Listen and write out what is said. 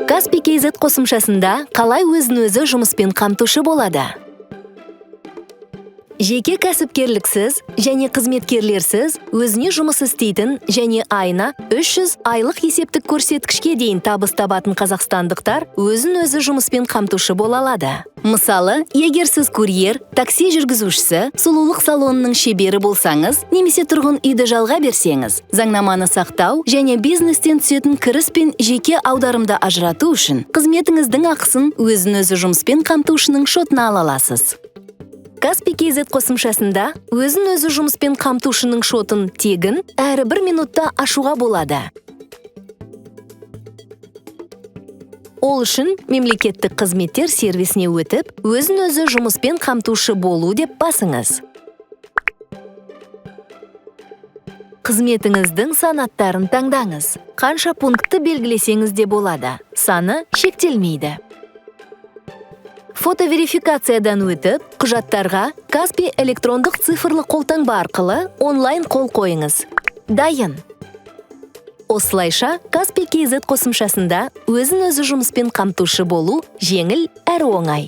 Каспий KZ қосымшасында қалай өзін-өзі жұмыспен қамтушы болады? Жеке кәсіпкерліксіз және қызметкерлерсіз өзіне жұмыс істейтін және айына 300 айлық есептік көрсеткішке дейін табыс табатын қазақстандықтар өзін-өзі жұмыспен қамтушы бола алады. Мысалы, егер сіз курьер, такси жүргізушісі, сұлулық салонының шебері болсаңыз, немесе тұрғын үйді жалға берсеңіз, заңнаманы сақтау және бизнестен түсетін кіріс пен жеке аударымды ажырату үшін қызметіңіздің ақысын өзін-өзі жұмыспен қамтушының шотына ала аласыз. Каспий KZ қосымшасында өзін-өзі жұмыспен қамтушының шотын тегін әрі 1 минутта ашуға болады. Ол үшін мемлекеттік қызметтер сервисіне өтіп, өзін-өзі жұмыспен қамтушы болу деп басыңыз. Қызметіңіздің санаттарын таңдаңыз. Қанша пунктті белгілесеңіз де болады. Саны шектелмейді. Фотоверификациядан өтіп, құжаттарға Каспий электрондық цифрлы қолтаңба арқылы онлайн қол қойыңыз. Дайын. Осылайша, Каспий KZ қосымшасында өзін-өзі жұмыспен қамтушы болу жеңіл әрі оңай.